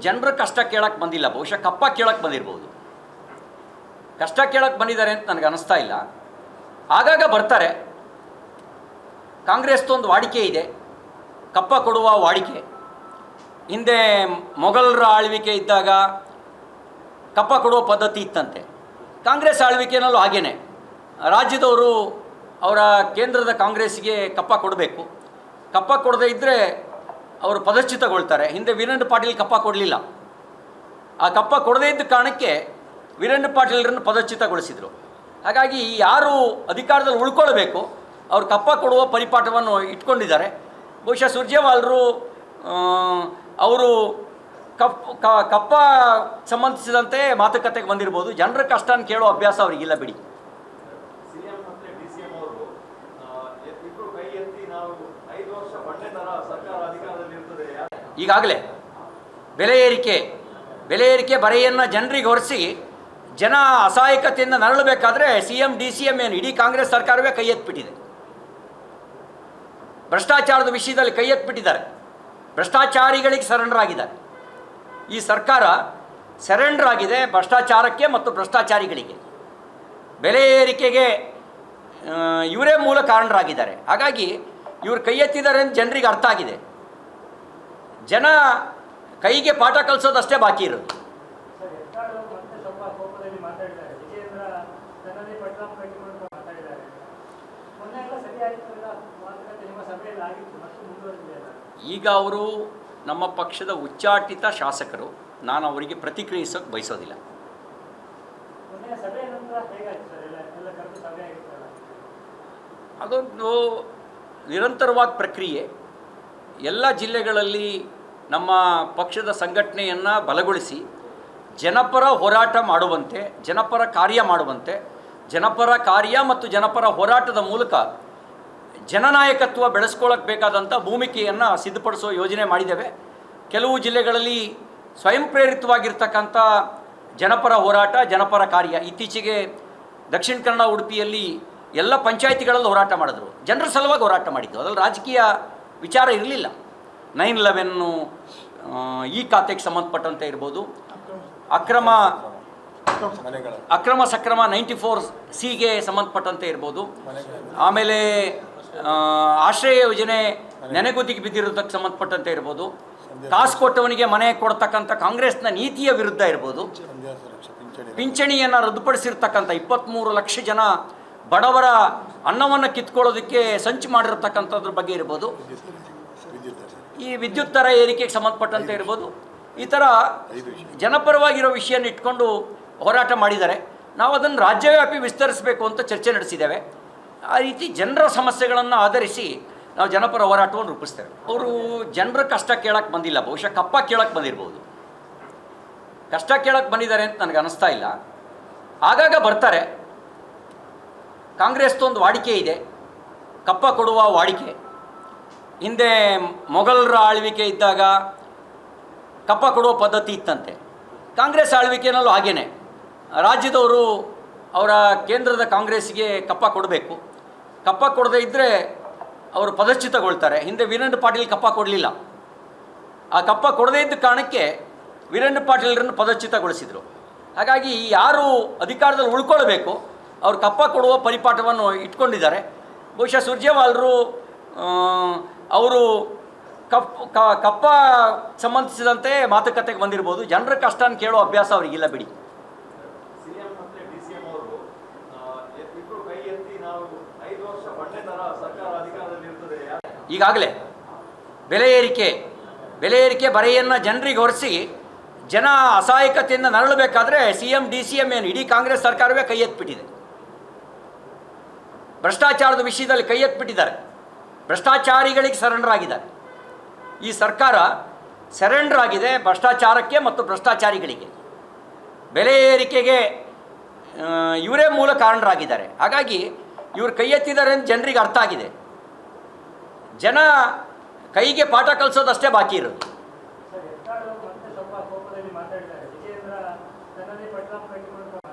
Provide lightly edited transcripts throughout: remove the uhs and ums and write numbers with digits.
ಜನರ ಕಷ್ಟ ಕೇಳಕ್ಕೆ ಬಂದಿಲ್ಲ, ಬಹುಶಃ ಕಪ್ಪ ಕೇಳಕ್ಕೆ ಬಂದಿರ್ಬೋದು. ಕಷ್ಟ ಕೇಳಕ್ಕೆ ಬಂದಿದ್ದಾರೆ ಅಂತ ನನಗೆ ಅನ್ನಿಸ್ತಾ ಇಲ್ಲ. ಆಗಾಗ ಬರ್ತಾರೆ. ಕಾಂಗ್ರೆಸ್ದೊಂದು ವಾಡಿಕೆ ಇದೆ, ಕಪ್ಪ ಕೊಡುವ ವಾಡಿಕೆ. ಹಿಂದೆ ಮೊಘಲರ ಆಳ್ವಿಕೆ ಇದ್ದಾಗ ಕಪ್ಪ ಕೊಡುವ ಪದ್ಧತಿ ಇತ್ತಂತೆ. ಕಾಂಗ್ರೆಸ್ ಆಳ್ವಿಕೆಯಲ್ಲೂ ಹಾಗೇ ರಾಜ್ಯದವರು ಅವರ ಕೇಂದ್ರದ ಕಾಂಗ್ರೆಸ್ಸಿಗೆ ಕಪ್ಪ ಕೊಡಬೇಕು. ಕಪ್ಪ ಕೊಡದೇ ಇದ್ದರೆ ಅವರು ಪದಚ್ಯುತಗೊಳ್ತಾರೆ. ಹಿಂದೆ ವೀರೇಂದ್ರ ಪಾಟೀಲ್ ಕಪ್ಪ ಕೊಡಲಿಲ್ಲ. ಆ ಕಪ್ಪ ಕೊಡದೇ ಇದ್ದ ಕಾರಣಕ್ಕೆ ವೀರೇಂದ್ರ ಪಾಟೀಲರನ್ನು ಪದಚ್ಯುತಗೊಳಿಸಿದರು. ಹಾಗಾಗಿ ಯಾರು ಅಧಿಕಾರದಲ್ಲಿ ಉಳ್ಕೊಳ್ಬೇಕು ಅವರು ಕಪ್ಪ ಕೊಡುವ ಪರಿಪಾಠವನ್ನು ಇಟ್ಕೊಂಡಿದ್ದಾರೆ. ಬಹುಶಃ ಸುರ್ಜೇವಾಲರು ಅವರು ಕಪ್ಪ ಸಂಬಂಧಿಸಿದಂತೆ ಮಾತುಕತೆಗೆ ಬಂದಿರ್ಬೋದು. ಜನರ ಕಷ್ಟನ ಕೇಳೋ ಅಭ್ಯಾಸ ಅವರಿಗಿಲ್ಲ ಬಿಡಿ. ಈಗಾಗಲೇ ಬೆಲೆ ಏರಿಕೆ ಬರೆಯನ್ನು ಜನರಿಗೆ ಹೊರಿಸಿ ಜನ ಅಸಹಾಯಕತೆಯಿಂದ ನರಳಬೇಕಾದ್ರೆ CM DCM ಏನು ಇಡೀ ಕಾಂಗ್ರೆಸ್ ಸರ್ಕಾರವೇ ಕೈ ಎತ್ತಿಬಿಟ್ಟಿದೆ. ಭ್ರಷ್ಟಾಚಾರದ ವಿಷಯದಲ್ಲಿ ಕೈ ಎತ್ತಿಬಿಟ್ಟಿದ್ದಾರೆ. ಭ್ರಷ್ಟಾಚಾರಿಗಳಿಗೆ ಸರೆಂಡರ್ ಆಗಿದ್ದಾರೆ. ಈ ಸರ್ಕಾರ ಸರೆಂಡರ್ ಆಗಿದೆ ಭ್ರಷ್ಟಾಚಾರಕ್ಕೆ ಮತ್ತು ಭ್ರಷ್ಟಾಚಾರಿಗಳಿಗೆ. ಬೆಲೆ ಏರಿಕೆಗೆ ಇವರೇ ಮೂಲ ಕಾರಣರಾಗಿದ್ದಾರೆ. ಹಾಗಾಗಿ ಇವರು ಕೈ ಎತ್ತಿದ್ದಾರೆ ಅಂತ ಜನರಿಗೆ ಅರ್ಥ ಆಗಿದೆ. ಜನ ಕೈಗೆ ಪಾಠ ಕಲಿಸೋದಷ್ಟೇ ಬಾಕಿ ಇರೋದು. ಈಗ ಅವರು ನಮ್ಮ ಪಕ್ಷದ ಉಚ್ಚಾಟಿತ ಶಾಸಕರು. ನಾನು ಅವರಿಗೆ ಪ್ರತಿಕ್ರಿಯಿಸೋಕೆ ಬಯಸೋದಿಲ್ಲ. ಅದೊಂದು ನಿರಂತರವಾದ ಪ್ರಕ್ರಿಯೆ. ಎಲ್ಲ ಜಿಲ್ಲೆಗಳಲ್ಲಿ ನಮ್ಮ ಪಕ್ಷದ ಸಂಘಟನೆಯನ್ನು ಬಲಗೊಳಿಸಿ ಜನಪರ ಹೋರಾಟ ಮಾಡುವಂತೆ, ಜನಪರ ಕಾರ್ಯ ಮಾಡುವಂತೆ, ಜನಪರ ಕಾರ್ಯ ಮತ್ತು ಜನಪರ ಹೋರಾಟದ ಮೂಲಕ ಜನನಾಯಕತ್ವ ಬೆಳೆಸ್ಕೊಳ್ಳೋಕೆ ಬೇಕಾದಂಥ ಭೂಮಿಕೆಯನ್ನು ಸಿದ್ಧಪಡಿಸೋ ಯೋಜನೆ ಮಾಡಿದ್ದೇವೆ. ಕೆಲವು ಜಿಲ್ಲೆಗಳಲ್ಲಿ ಸ್ವಯಂ ಪ್ರೇರಿತವಾಗಿರ್ತಕ್ಕಂಥ ಜನಪರ ಹೋರಾಟ, ಜನಪರ ಕಾರ್ಯ. ಇತ್ತೀಚೆಗೆ ದಕ್ಷಿಣ ಕನ್ನಡ, ಉಡುಪಿಯಲ್ಲಿ ಎಲ್ಲ ಪಂಚಾಯಿತಿಗಳಲ್ಲಿ ಹೋರಾಟ ಮಾಡಿದ್ರು. ಜನರ ಸಲುವಾಗಿ ಹೋರಾಟ ಮಾಡಿದ್ದು. ಅದರಲ್ಲಿ ರಾಜಕೀಯ ವಿಚಾರ ಇರಲಿಲ್ಲ. 9/11 ಈ ಖಾತೆಗೆ ಸಂಬಂಧಪಟ್ಟಂತೆ ಇರ್ಬೋದು, ಅಕ್ರಮ ಸಕ್ರಮ 94Cಗೆ ಸಂಬಂಧಪಟ್ಟಂತೆ ಇರ್ಬೋದು, ಆಮೇಲೆ ಆಶ್ರಯ ಯೋಜನೆ ನೆನೆಗುದಿಗೆ ಬಿದ್ದಿರೋದಕ್ಕೆ ಸಂಬಂಧಪಟ್ಟಂತೆ ಇರ್ಬೋದು, ಕಾಸು ಕೊಟ್ಟವನಿಗೆ ಮನೆ ಕೊಡ್ತಕ್ಕಂಥ ಕಾಂಗ್ರೆಸ್ನ ನೀತಿಯ ವಿರುದ್ಧ ಇರ್ಬೋದು, ಪಿಂಚಣಿಯನ್ನು ರದ್ದುಪಡಿಸಿರ್ತಕ್ಕಂಥ 23 ಲಕ್ಷ ಜನ ಬಡವರ ಅನ್ನವನ್ನು ಕಿತ್ಕೊಳ್ಳೋದಕ್ಕೆ ಸಂಚು ಮಾಡಿರತಕ್ಕಂಥದ್ರ ಬಗ್ಗೆ ಇರ್ಬೋದು, ಈ ವಿದ್ಯುತ್ ದರ ಏರಿಕೆಗೆ ಸಂಬಂಧಪಟ್ಟಂತೆ ಇರ್ಬೋದು, ಈ ಥರ ಜನಪರವಾಗಿರೋ ವಿಷಯನ ಇಟ್ಕೊಂಡು ಹೋರಾಟ ಮಾಡಿದ್ದಾರೆ. ನಾವು ಅದನ್ನು ರಾಜ್ಯವ್ಯಾಪಿ ವಿಸ್ತರಿಸಬೇಕು ಅಂತ ಚರ್ಚೆ ನಡೆಸಿದ್ದೇವೆ. ಆ ರೀತಿ ಜನರ ಸಮಸ್ಯೆಗಳನ್ನು ಆಧರಿಸಿ ನಾವು ಜನಪರ ಹೋರಾಟವನ್ನು ರೂಪಿಸ್ತೇವೆ. ಅವರು ಜನರ ಕಷ್ಟ ಕೇಳಕ್ಕೆ ಬಂದಿಲ್ಲ, ಬಹುಶಃ ಕಪ್ಪ ಕೇಳಕ್ಕೆ ಬಂದಿರ್ಬೋದು. ಕಷ್ಟ ಕೇಳಕ್ಕೆ ಬಂದಿದ್ದಾರೆ ಅಂತ ನನಗೆ ಅನ್ನಿಸ್ತಾ ಇಲ್ಲ. ಆಗಾಗ ಬರ್ತಾರೆ. ಕಾಂಗ್ರೆಸ್ದೊಂದು ವಾಡಿಕೆ ಇದೆ, ಕಪ್ಪ ಕೊಡುವ ವಾಡಿಕೆ. ಹಿಂದೆ ಮೊಘಲರ ಆಳ್ವಿಕೆ ಇದ್ದಾಗ ಕಪ್ಪ ಕೊಡುವ ಪದ್ಧತಿ ಇತ್ತಂತೆ. ಕಾಂಗ್ರೆಸ್ ಆಳ್ವಿಕೆಯಲ್ಲೂ ಹಾಗೇ ರಾಜ್ಯದವರು ಅವರ ಕೇಂದ್ರದ ಕಾಂಗ್ರೆಸ್ಸಿಗೆ ಕಪ್ಪ ಕೊಡಬೇಕು. ಕಪ್ಪ ಕೊಡದೇ ಇದ್ದರೆ ಅವರು ಪದಚ್ಯುತಗೊಳ್ತಾರೆ. ಹಿಂದೆ ವೀರೇಂದ್ರ ಪಾಟೀಲ್ ಕಪ್ಪ ಕೊಡಲಿಲ್ಲ. ಆ ಕಪ್ಪ ಕೊಡದೇ ಇದ್ದ ಕಾರಣಕ್ಕೆ ವೀರೇಂದ್ರ ಪಾಟೀಲರನ್ನು ಪದಚ್ಯುತಗೊಳಿಸಿದರು. ಹಾಗಾಗಿ ಯಾರು ಅಧಿಕಾರದಲ್ಲಿ ಉಳ್ಕೊಳ್ಬೇಕು ಅವರು ಕಪ್ಪ ಕೊಡುವ ಪರಿಪಾಠವನ್ನು ಇಟ್ಕೊಂಡಿದ್ದಾರೆ. ಬಹುಶಃ ಸುರ್ಜೇವಾಲರು ಅವರು ಕಪ್ಪ ಸಂಬಂಧಿಸಿದಂತೆ ಮಾತುಕತೆಗೆ ಬಂದಿರ್ಬೋದು. ಜನರ ಕಷ್ಟನ ಕೇಳೋ ಅಭ್ಯಾಸ ಅವರಿಗಿಲ್ಲ ಬಿಡಿ. ಈಗಾಗಲೇ ಬೆಲೆ ಏರಿಕೆ ಬರೆಯನ್ನು ಜನರಿಗೆ ಹೊರಿಸಿ ಜನ ಅಸಹಾಯಕತೆಯಿಂದ ನರಳಬೇಕಾದ್ರೆ CM DCM ಏನು ಇಡೀ ಕಾಂಗ್ರೆಸ್ ಸರ್ಕಾರವೇ ಕೈ ಎತ್ತಿಬಿಟ್ಟಿದೆ. ಭ್ರಷ್ಟಾಚಾರದ ವಿಷಯದಲ್ಲಿ ಕೈ ಎತ್ತಿಬಿಟ್ಟಿದ್ದಾರೆ. ಭ್ರಷ್ಟಾಚಾರಿಗಳಿಗೆ ಸರೆಂಡರ್ ಆಗಿದ್ದಾರೆ. ಈ ಸರ್ಕಾರ ಸರೆಂಡರ್ ಆಗಿದೆ ಭ್ರಷ್ಟಾಚಾರಕ್ಕೆ ಮತ್ತು ಭ್ರಷ್ಟಾಚಾರಿಗಳಿಗೆ. ಬೆಲೆ ಏರಿಕೆಗೆ ಇವರೇ ಮೂಲ ಕಾರಣರಾಗಿದ್ದಾರೆ. ಹಾಗಾಗಿ ಇವರು ಕೈ ಎತ್ತಿದ್ದಾರೆ ಅಂತ ಜನರಿಗೆ ಅರ್ಥ ಆಗಿದೆ. ಜನ ಕೈಗೆ ಪಾಠ ಕಲಿಸೋದಷ್ಟೇ ಬಾಕಿ ಇರೋದು.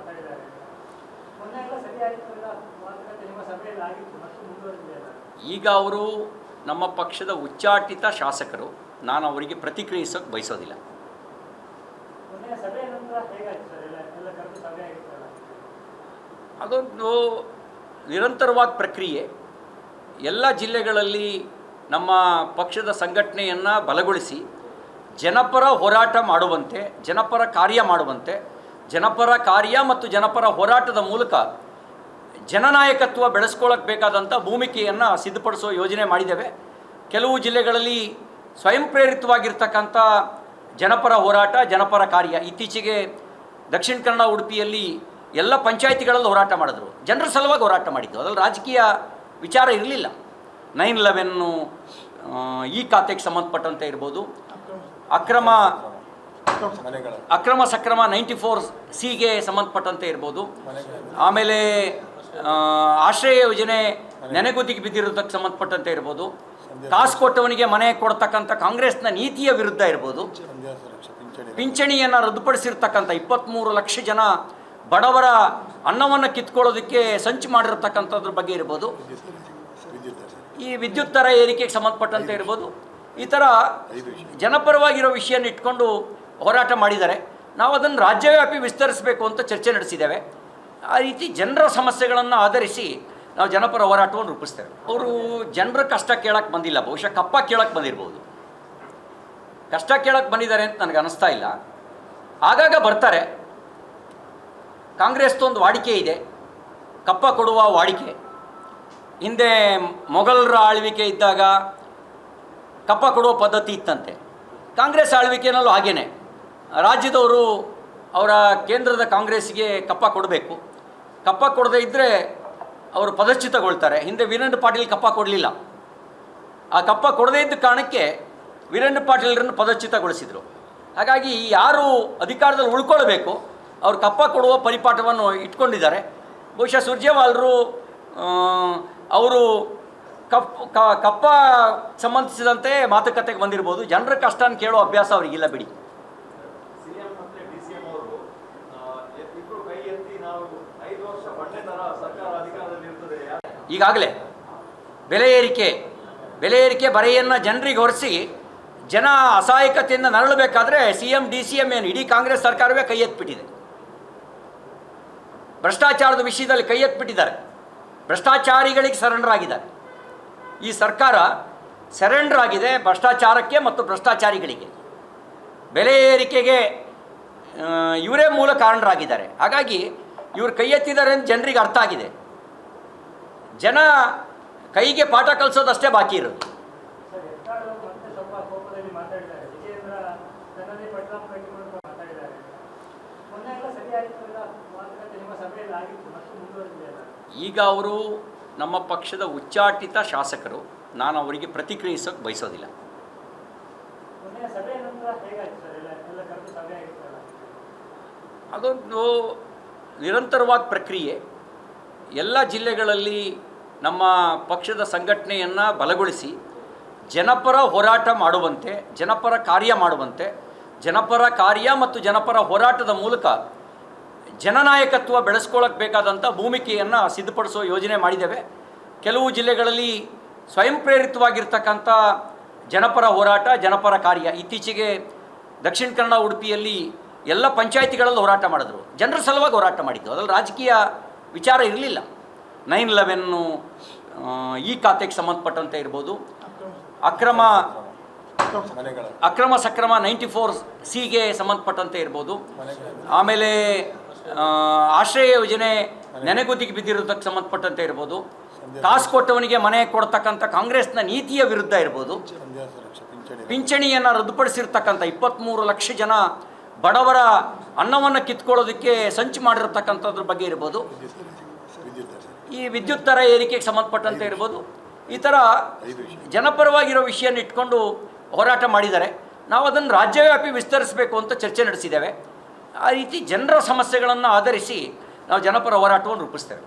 ಈಗ ಅವರು ನಮ್ಮ ಪಕ್ಷದ ಉಚ್ಚಾಟಿತ ಶಾಸಕರು. ನಾನು ಅವರಿಗೆ ಪ್ರತಿಕ್ರಿಯಿಸೋಕೆ ಬಯಸೋದಿಲ್ಲ. ಅದೊಂದು ನಿರಂತರವಾದ ಪ್ರಕ್ರಿಯೆ. ಎಲ್ಲ ಜಿಲ್ಲೆಗಳಲ್ಲಿ ನಮ್ಮ ಪಕ್ಷದ ಸಂಘಟನೆಯನ್ನು ಬಲಗೊಳಿಸಿ ಜನಪರ ಹೋರಾಟ ಮಾಡುವಂತೆ, ಜನಪರ ಕಾರ್ಯ ಮಾಡುವಂತೆ, ಜನಪರ ಕಾರ್ಯ ಮತ್ತು ಜನಪರ ಹೋರಾಟದ ಮೂಲಕ ಜನನಾಯಕತ್ವ ಬೆಳೆಸ್ಕೊಳ್ಳೋಕ್ಕೆ ಬೇಕಾದಂಥ ಭೂಮಿಕೆಯನ್ನು ಸಿದ್ಧಪಡಿಸೋ ಯೋಜನೆ ಮಾಡಿದ್ದೇವೆ. ಕೆಲವು ಜಿಲ್ಲೆಗಳಲ್ಲಿ ಸ್ವಯಂ ಪ್ರೇರಿತವಾಗಿರ್ತಕ್ಕಂಥ ಜನಪರ ಹೋರಾಟ, ಜನಪರ ಕಾರ್ಯ. ಇತ್ತೀಚೆಗೆ ದಕ್ಷಿಣ ಕನ್ನಡ, ಉಡುಪಿಯಲ್ಲಿ ಎಲ್ಲ ಪಂಚಾಯಿತಿಗಳಲ್ಲಿ ಹೋರಾಟ ಮಾಡಿದ್ರು. ಜನರ ಸಲುವಾಗಿ ಹೋರಾಟ ಮಾಡಿದ್ದು, ಅದರಲ್ಲಿ ರಾಜಕೀಯ ವಿಚಾರ ಇರಲಿಲ್ಲ. 9/11 ಈ ಖಾತೆಗೆ ಸಂಬಂಧಪಟ್ಟಂತೆ ಇರ್ಬೋದು, ಅಕ್ರಮ ಸಕ್ರಮ 94Cಗೆ ಸಂಬಂಧಪಟ್ಟಂತೆ ಇರ್ಬೋದು, ಆಮೇಲೆ ಆಶ್ರಯ ಯೋಜನೆ ನೆನೆಗುದಿಗೆ ಬಿದ್ದಿರೋದಕ್ಕೆ ಸಂಬಂಧಪಟ್ಟಂತೆ ಇರ್ಬೋದು, ಕಾಸು ಕೊಟ್ಟವನಿಗೆ ಮನೆ ಕೊಡ್ತಕ್ಕಂಥ ಕಾಂಗ್ರೆಸ್ನ ನೀತಿಯ ವಿರುದ್ಧ ಇರ್ಬೋದು, ಪಿಂಚಣಿಯನ್ನು ರದ್ದುಪಡಿಸಿರ್ತಕ್ಕಂಥ 23 ಲಕ್ಷ ಜನ ಬಡವರ ಅನ್ನವನ್ನು ಕಿತ್ಕೊಳ್ಳೋದಕ್ಕೆ ಸಂಚು ಮಾಡಿರ್ತಕ್ಕಂಥದ್ರ ಬಗ್ಗೆ ಇರ್ಬೋದು, ಈ ವಿದ್ಯುತ್ ದರ ಏರಿಕೆಗೆ ಸಂಬಂಧಪಟ್ಟಂತೆ ಇರ್ಬೋದು, ಈ ಥರ ಜನಪರವಾಗಿರೋ ವಿಷಯನ ಇಟ್ಕೊಂಡು ಹೋರಾಟ ಮಾಡಿದ್ದಾರೆ. ನಾವು ಅದನ್ನು ರಾಜ್ಯವ್ಯಾಪಿ ವಿಸ್ತರಿಸಬೇಕು ಅಂತ ಚರ್ಚೆ ನಡೆಸಿದ್ದೇವೆ. ಆ ರೀತಿ ಜನರ ಸಮಸ್ಯೆಗಳನ್ನು ಆಧರಿಸಿ ನಾವು ಜನಪರ ಹೋರಾಟವನ್ನು ರೂಪಿಸ್ತೇವೆ. ಅವರು ಜನರ ಕಷ್ಟ ಕೇಳಕ್ಕೆ ಬಂದಿಲ್ಲ, ಬಹುಶಃ ಕಪ್ಪ ಕೇಳಕ್ಕೆ ಬಂದಿರ್ಬೋದು. ಕಷ್ಟ ಕೇಳಕ್ಕೆ ಬಂದಿದ್ದಾರೆ ಅಂತ ನನಗೆ ಅನ್ನಿಸ್ತಾ ಇಲ್ಲ. ಆಗಾಗ ಬರ್ತಾರೆ. ಕಾಂಗ್ರೆಸ್ದೊಂದು ವಾಡಿಕೆ ಇದೆ, ಕಪ್ಪ ಕೊಡುವ ವಾಡಿಕೆ. ಹಿಂದೆ ಮೊಘಲರ ಆಳ್ವಿಕೆ ಇದ್ದಾಗ ಕಪ್ಪ ಕೊಡುವ ಪದ್ಧತಿ ಇತ್ತಂತೆ. ಕಾಂಗ್ರೆಸ್ ಆಳ್ವಿಕೆಯಲ್ಲೂ ಹಾಗೇನೆ ರಾಜ್ಯದವರು ಅವರ ಕೇಂದ್ರದ ಕಾಂಗ್ರೆಸ್ಸಿಗೆ ಕಪ್ಪ ಕೊಡಬೇಕು. ಕಪ್ಪ ಕೊಡದೇ ಇದ್ದರೆ ಅವರು ಪದಚ್ಯುತಗೊಳ್ತಾರೆ. ಹಿಂದೆ ವೀರೇಂದ್ರ ಪಾಟೀಲ್ ಕಪ್ಪ ಕೊಡಲಿಲ್ಲ. ಆ ಕಪ್ಪ ಕೊಡದೇ ಇದ್ದ ಕಾರಣಕ್ಕೆ ವೀರೇಂದ್ರ ಪಾಟೀಲರನ್ನು ಪದಚ್ಯುತಗೊಳಿಸಿದರು. ಹಾಗಾಗಿ ಯಾರು ಅಧಿಕಾರದಲ್ಲಿ ಉಳ್ಕೊಳ್ಬೇಕು ಅವರು ಕಪ್ಪ ಕೊಡುವ ಪರಿಪಾಠವನ್ನು ಇಟ್ಕೊಂಡಿದ್ದಾರೆ. ಬಹುಶಃ ಸುರ್ಜೇವಾಲರು ಅವರು ಕಪ್ಪ ಸಂಬಂಧಿಸಿದಂತೆ ಮಾತುಕತೆಗೆ ಬಂದಿರ್ಬೋದು. ಜನರ ಕಷ್ಟನ ಕೇಳೋ ಅಭ್ಯಾಸ ಅವರಿಗಿಲ್ಲ ಬಿಡಿ. ಈಗಾಗಲೇ ಬೆಲೆ ಏರಿಕೆ ಬರೆಯನ್ನು ಜನರಿಗೆ ಹೊರಿಸಿ ಜನ ಅಸಹಾಯಕತೆಯಿಂದ ನರಳಬೇಕಾದ್ರೆ CM DCM ಏನು ಇಡೀ ಕಾಂಗ್ರೆಸ್ ಸರ್ಕಾರವೇ ಕೈ ಎತ್ತಿಬಿಟ್ಟಿದೆ. ಭ್ರಷ್ಟಾಚಾರದ ವಿಷಯದಲ್ಲಿ ಕೈ ಎತ್ತಿಬಿಟ್ಟಿದ್ದಾರೆ. ಭ್ರಷ್ಟಾಚಾರಿಗಳಿಗೆ ಸರೆಂಡರ್ ಆಗಿದ್ದಾರೆ. ಈ ಸರ್ಕಾರ ಸರೆಂಡರ್ ಆಗಿದೆ ಭ್ರಷ್ಟಾಚಾರಕ್ಕೆ ಮತ್ತು ಭ್ರಷ್ಟಾಚಾರಿಗಳಿಗೆ. ಬೆಲೆ ಏರಿಕೆಗೆ ಇವರೇ ಮೂಲ ಕಾರಣರಾಗಿದ್ದಾರೆ. ಹಾಗಾಗಿ ಇವರು ಕೈ ಎತ್ತಿದ್ದಾರೆ ಅಂತ ಜನರಿಗೆ ಅರ್ಥ ಆಗಿದೆ. ಜನ ಕೈಗೆ ಪಾಠ ಕಲಿಸೋದಷ್ಟೇ ಬಾಕಿ ಇರೋದು. ಈಗ ಅವರು ನಮ್ಮ ಪಕ್ಷದ ಉಚ್ಚಾಟಿತ ಶಾಸಕರು. ನಾನು ಅವರಿಗೆ ಪ್ರತಿಕ್ರಿಯಿಸೋಕೆ ಬಯಸೋದಿಲ್ಲ. ಅದೊಂದು ನಿರಂತರವಾದ ಪ್ರಕ್ರಿಯೆ. ಎಲ್ಲ ಜಿಲ್ಲೆಗಳಲ್ಲಿ ನಮ್ಮ ಪಕ್ಷದ ಸಂಘಟನೆಯನ್ನು ಬಲಗೊಳಿಸಿ ಜನಪರ ಹೋರಾಟ ಮಾಡುವಂತೆ, ಜನಪರ ಕಾರ್ಯ ಮಾಡುವಂತೆ, ಜನಪರ ಕಾರ್ಯ ಮತ್ತು ಜನಪರ ಹೋರಾಟದ ಮೂಲಕ ಜನನಾಯಕತ್ವ ಬೆಳೆಸ್ಕೊಳ್ಳೋಕ್ಕೆ ಬೇಕಾದಂಥ ಭೂಮಿಕೆಯನ್ನು ಸಿದ್ಧಪಡಿಸೋ ಯೋಜನೆ ಮಾಡಿದ್ದೇವೆ. ಕೆಲವು ಜಿಲ್ಲೆಗಳಲ್ಲಿ ಸ್ವಯಂ ಪ್ರೇರಿತವಾಗಿರ್ತಕ್ಕಂಥ ಜನಪರ ಹೋರಾಟ, ಜನಪರ ಕಾರ್ಯ. ಇತ್ತೀಚೆಗೆ ದಕ್ಷಿಣ ಕನ್ನಡ, ಉಡುಪಿಯಲ್ಲಿ ಎಲ್ಲ ಪಂಚಾಯಿತಿಗಳಲ್ಲಿ ಹೋರಾಟ ಮಾಡಿದ್ರು. ಜನರ ಸಲುವಾಗಿ ಹೋರಾಟ ಮಾಡಿದ್ದು, ಅದರಲ್ಲಿ ರಾಜಕೀಯ ವಿಚಾರ ಇರಲಿಲ್ಲ. 9/11 ಈ ಖಾತೆಗೆ ಸಂಬಂಧಪಟ್ಟಂತೆ ಇರ್ಬೋದು, ಅಕ್ರಮ ಸಕ್ರಮ 94Cಗೆ ಸಂಬಂಧಪಟ್ಟಂತೆ ಇರ್ಬೋದು, ಆಮೇಲೆ ಆಶ್ರಯ ಯೋಜನೆ ನೆನೆಗುದಿಗೆ ಬಿದ್ದಿರೋದಕ್ಕೆ ಸಂಬಂಧಪಟ್ಟಂತೆ ಇರ್ಬೋದು, ಕಾಸು ಕೊಟ್ಟವನಿಗೆ ಮನೆ ಕೊಡ್ತಕ್ಕಂಥ ಕಾಂಗ್ರೆಸ್ನ ನೀತಿಯ ವಿರುದ್ಧ ಇರ್ಬೋದು, ಪಿಂಚಣಿಯನ್ನು ರದ್ದುಪಡಿಸಿರ್ತಕ್ಕಂಥ 23 ಲಕ್ಷ ಜನ ಬಡವರ ಅನ್ನವನ್ನು ಕಿತ್ಕೊಳ್ಳೋದಕ್ಕೆ ಸಂಚು ಮಾಡಿರ್ತಕ್ಕಂಥದ್ರ ಬಗ್ಗೆ ಇರ್ಬೋದು, ಈ ವಿದ್ಯುತ್ ದರ ಏರಿಕೆಗೆ ಸಂಬಂಧಪಟ್ಟಂತೆ ಇರ್ಬೋದು, ಈ ಥರ ಜನಪರವಾಗಿರೋ ವಿಷಯನ ಇಟ್ಕೊಂಡು ಹೋರಾಟ ಮಾಡಿದ್ದಾರೆ. ನಾವು ಅದನ್ನು ರಾಜ್ಯವ್ಯಾಪಿ ವಿಸ್ತರಿಸಬೇಕು ಅಂತ ಚರ್ಚೆ ನಡೆಸಿದ್ದೇವೆ. ಆ ರೀತಿ ಜನರ ಸಮಸ್ಯೆಗಳನ್ನು ಆಧರಿಸಿ ನಾವು ಜನಪರ ಹೋರಾಟವನ್ನು ರೂಪಿಸ್ತೇವೆ.